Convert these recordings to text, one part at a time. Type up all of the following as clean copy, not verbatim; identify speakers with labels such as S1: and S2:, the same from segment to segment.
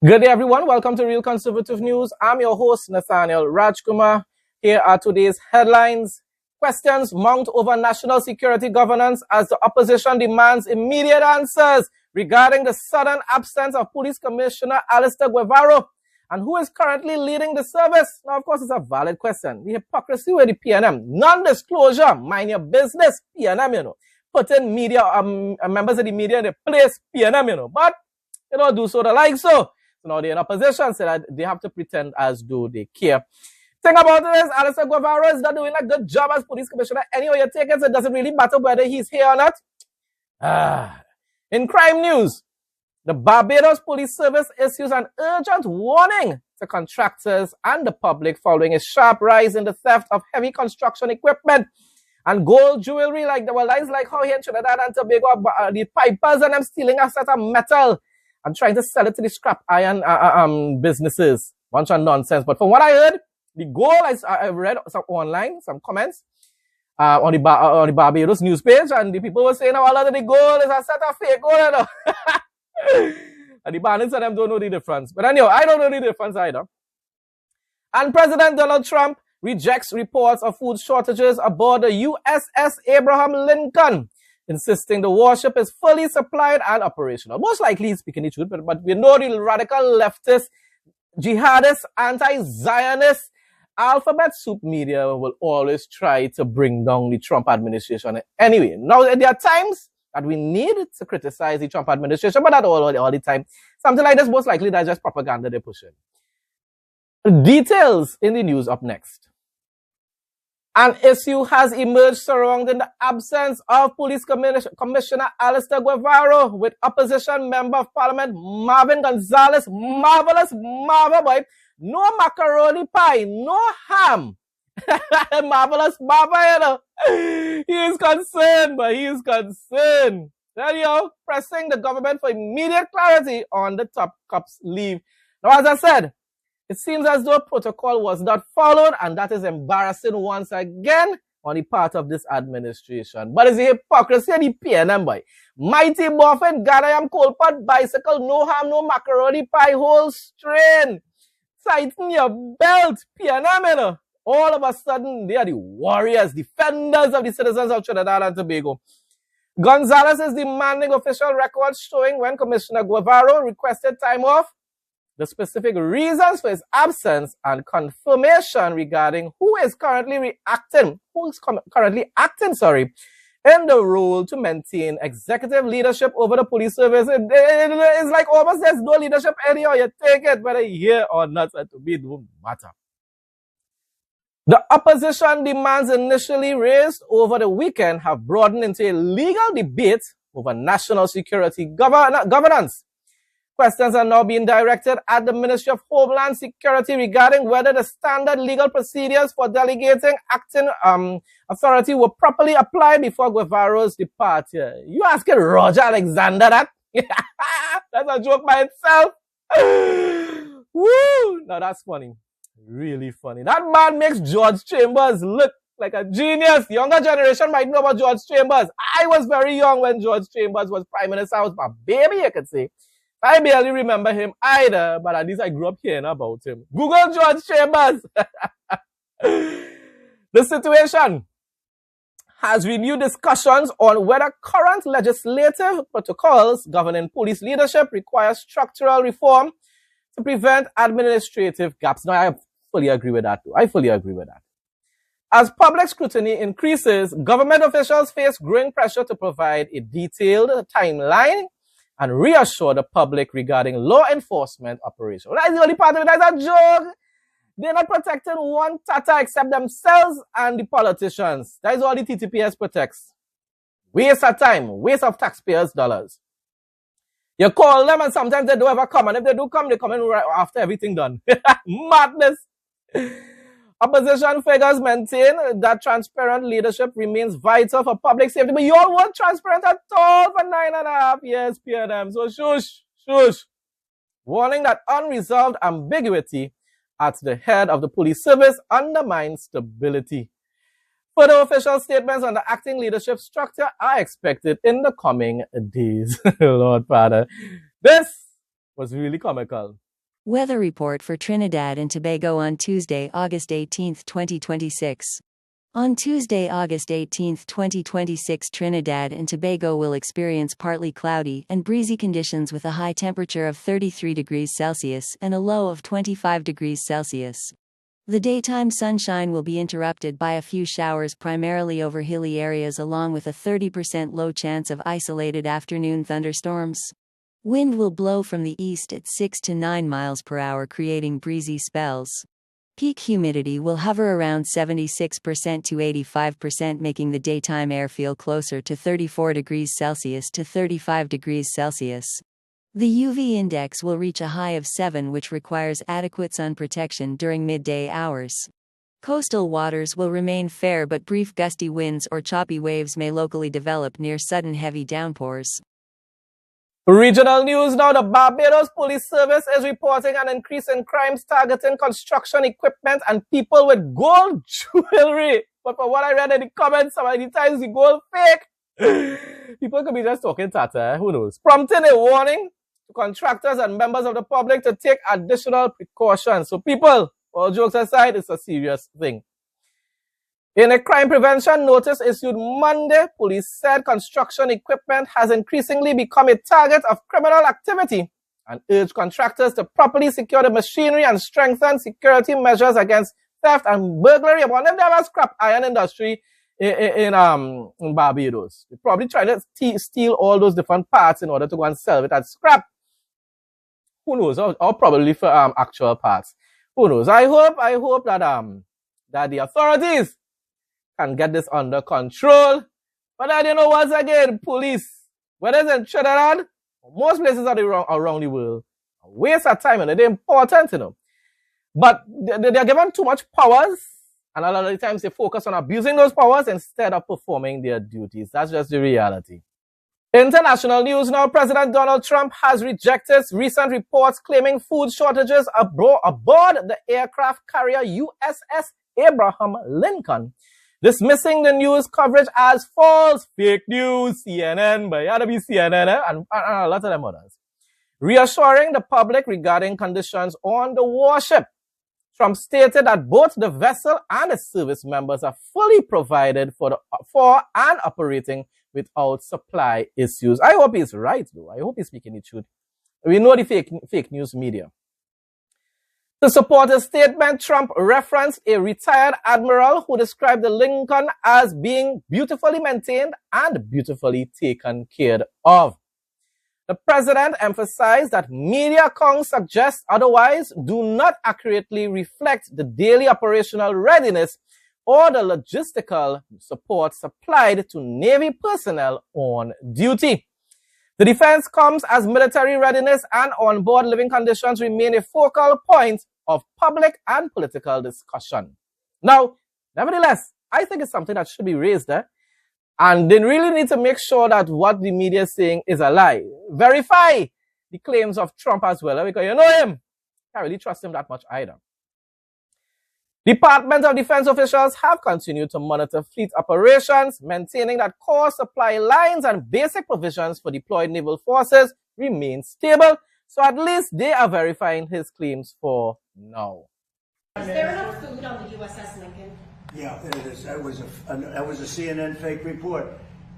S1: Good day, everyone. Welcome to Real Conservative News. I'm your host, Nathaniel. Rajkumar. Here are today's headlines. Questions mount over national security governance as the opposition demands immediate answers regarding the sudden absence of Police Commissioner Alistair Guevara and who is currently leading the service. Now, of course, it's a valid question. The hypocrisy with the PNM. Non-disclosure. Mind your business. PNM, Putting media, members of the media in the place. PNM, But they don't do so. They like so. So now they're in opposition, so that they have to pretend as though they care. Thing about it is, Alistair Guevara is not doing a good job as police commissioner. Anyway, you take it, so it doesn't really matter whether he's here or not. In crime news, the Barbados Police Service issues an urgent warning to contractors and the public following a sharp rise in the theft of heavy construction equipment and gold jewelry, like the lines like how here in Trinidad and Tobago, the pipers and them stealing a set of metal and trying to sell it to the scrap iron businesses. Bunch of nonsense. But from what I heard, the goal, I read some online, some comments on the Barbados news page, and the people were saying, oh, a lot of the gold is a set of fake gold. And the bandits and them don't know the difference. But anyway, I don't know the difference either. And President Donald Trump rejects reports of food shortages aboard the USS Abraham Lincoln, insisting the warship is fully supplied and operational. Most likely he's speaking the truth, but we know the radical leftist, jihadist, anti-Zionist, alphabet soup media will always try to bring down the Trump administration. Anyway, now there are times that we need to criticize the Trump administration, but not all the time. Something like this, most likely that's just propaganda they're pushing. Details in the news up next. An issue has emerged surrounding the absence of Police Commissioner Alistair Guevara, with opposition member of Parliament Marvin Gonzalez, marvelous boy, no macaroni pie, no ham. Marvelous Baba, He is concerned, but he is concerned. There pressing the government for immediate clarity on the top cop's leave. Now, as I said, it seems as though protocol was not followed, and that is embarrassing once again on the part of this administration. But it's the hypocrisy of the PNM, boy. Mighty Buffett, Ghanaian coal pot, bicycle, no ham, no macaroni pie, whole strain. Tighten your belt, PNM, All of a sudden, they are the warriors, defenders of the citizens of Trinidad and Tobago. Gonzalez is demanding official records showing when Commissioner Guevara requested time off, the specific reasons for his absence, and confirmation regarding who is currently acting in the role to maintain executive leadership over the police service. It's like almost there's no leadership anyhow. You take it whether you're here or not, and to me it won't matter. The opposition demands initially raised over the weekend have broadened into a legal debate over national security governance. Questions are now being directed at the Ministry of Homeland Security regarding whether the standard legal procedures for delegating acting authority were properly applied before Guevara's departure. You asking Roger Alexander that? That's a joke by itself. Woo! Now that's funny. Really funny. That man makes George Chambers look like a genius. The younger generation might know about George Chambers. I was very young when George Chambers was Prime Minister. I was my baby, you could say. I barely remember him either, but at least I grew up hearing about him. Google George Chambers. The situation has renewed discussions on whether current legislative protocols governing police leadership require structural reform to prevent administrative gaps. Now, I fully agree with that too. I fully agree with that. As public scrutiny increases, government officials face growing pressure to provide a detailed timeline and reassure the public regarding law enforcement operations. That's the only part of it. That's a joke. They're not protecting one tata except themselves and the politicians. That is all the TTPS protects. Waste of time, waste of taxpayers' dollars. You call them and sometimes they don't ever come. And if they do come, they come in right after everything done. Madness. Opposition figures maintain that transparent leadership remains vital for public safety. But you all weren't transparent at all for 9.5 years, PNM. So shush. Warning that unresolved ambiguity at the head of the police service undermines stability. Further official statements on the acting leadership structure are expected in the coming days. Lord Father. This was really comical.
S2: Weather report for Trinidad and Tobago on Tuesday, August 18, 2026. On Tuesday, August 18, 2026, Trinidad and Tobago will experience partly cloudy and breezy conditions with a high temperature of 33 degrees Celsius and a low of 25 degrees Celsius. The daytime sunshine will be interrupted by a few showers primarily over hilly areas along with a 30% low chance of isolated afternoon thunderstorms. Wind will blow from the east at 6 to 9 miles per hour, creating breezy spells. Peak humidity will hover around 76% to 85%, making the daytime air feel closer to 34 degrees Celsius to 35 degrees Celsius. The UV index will reach a high of 7, which requires adequate sun protection during midday hours. Coastal waters will remain fair, but brief gusty winds or choppy waves may locally develop near sudden heavy downpours.
S1: Regional news now. The Barbados Police Service is reporting an increase in crimes targeting construction equipment and people with gold jewelry. But from what I read in the comments, some of the times the gold fake. People could be just talking tata, who knows? Prompting a warning to contractors and members of the public to take additional precautions. So people, all jokes aside, it's a serious thing. In a crime prevention notice issued Monday, police said construction equipment has increasingly become a target of criminal activity and urged contractors to properly secure the machinery and strengthen security measures against theft and burglary. But they've never scrap iron industry in Barbados. They're probably trying to steal all those different parts in order to go and sell it as scrap. Who knows? Or probably for actual parts. Who knows? I hope that the authorities can get this under control. But then, you know, once again, police, whether it's in Trinidad, most places around the world, a waste of time, and they're important, you know. But they're given too much powers, and a lot of the times they focus on abusing those powers instead of performing their duties. That's just the reality. International news now. President Donald Trump has rejected recent reports claiming food shortages aboard the aircraft carrier USS Abraham Lincoln, dismissing the news coverage as false, fake news, CNN, but it had to be CNN, and a lot of them others. Reassuring the public regarding conditions on the warship, Trump stated that both the vessel and its service members are fully provided for and operating without supply issues. I hope he's right, though. I hope he's speaking the truth. We know the fake news media. To support his statement, Trump referenced a retired admiral who described the Lincoln as being beautifully maintained and beautifully taken care of. The president emphasized that media accounts suggest otherwise do not accurately reflect the daily operational readiness or the logistical support supplied to Navy personnel on duty. The defense comes as military readiness and onboard living conditions remain a focal point of public and political discussion. Now, nevertheless, I think it's something that should be raised there. And they really need to make sure that what the media is saying is a lie. Verify the claims of Trump as well, because you know him. Can't really trust him that much either. Department of Defense officials have continued to monitor fleet operations, maintaining that core supply lines and basic provisions for deployed naval forces remain stable. So at least they are verifying his claims for now.
S3: Is there enough food on the USS Lincoln?
S4: Yeah, it is. That was a CNN fake report.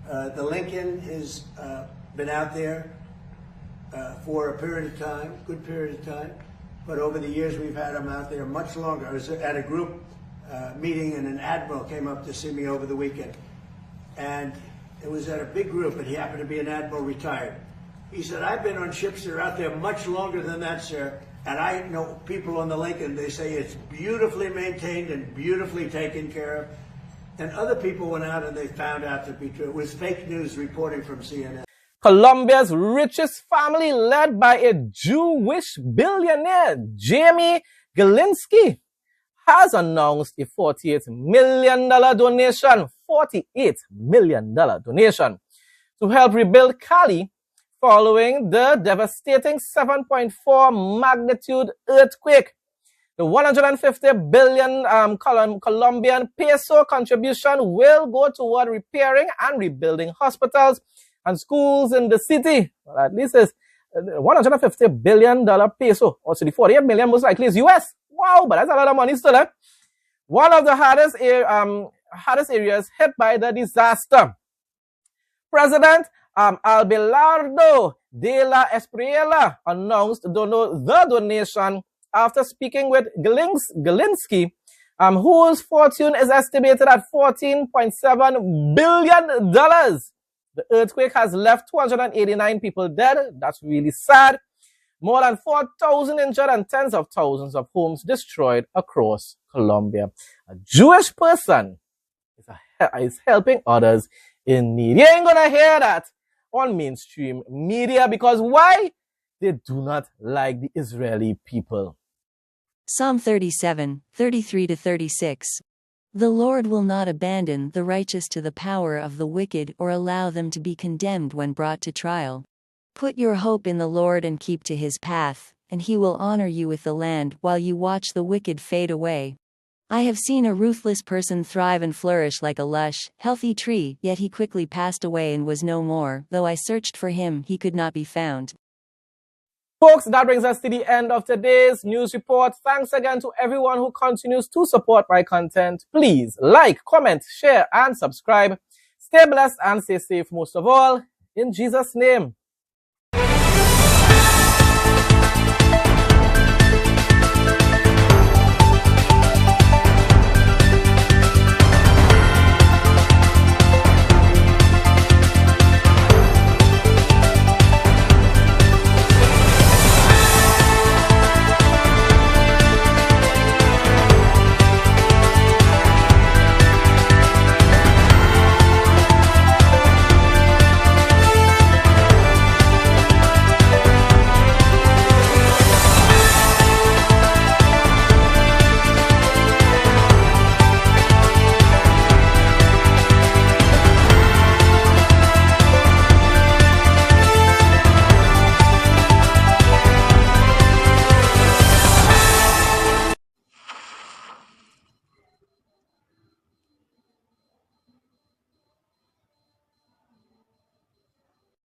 S4: The Lincoln has been out there for a period of time, good period of time. But over the years, we've had them out there much longer. I was at a group meeting, and an admiral came up to see me over the weekend. And it was at a big group, and he happened to be an admiral retired. He said, I've been on ships that are out there much longer than that, sir. And I know people on the Lincoln, they say it's beautifully maintained and beautifully taken care of. And other people went out and they found out to be true. It was fake news reporting from CNN.
S1: Colombia's richest family, led by a Jewish billionaire, Jamie Galinsky, has announced a $48 million donation, $48 million donation, to help rebuild Cali following the devastating 7.4 magnitude earthquake. The 150 billion Colombian peso contribution will go toward repairing and rebuilding hospitals and schools in the city. Well, at least $150 billion peso, or so the 48 million most likely is US. Wow, but that's a lot of money still, eh? One of the hardest areas hit by the disaster. President Abelardo de la Espriella announced the donation after speaking with Galinsky, whose fortune is estimated at $14.7 billion. The earthquake has left 289 people dead. That's really sad. More than 4,000 injured and tens of thousands of homes destroyed across Colombia. A Jewish person is helping others in need. You ain't gonna hear that on mainstream media, because why? They do not like the Israeli people.
S2: Psalm 37, 33-36. The Lord will not abandon the righteous to the power of the wicked or allow them to be condemned when brought to trial. Put your hope in the Lord and keep to his path, and he will honor you with the land while you watch the wicked fade away. I have seen a ruthless person thrive and flourish like a lush, healthy tree, yet he quickly passed away and was no more. Though I searched for him, he could not be found.
S1: Folks, that brings us to the end of today's news report. Thanks again to everyone who continues to support my content. Please like, comment, share, and subscribe. Stay blessed and stay safe most of all. In Jesus' name.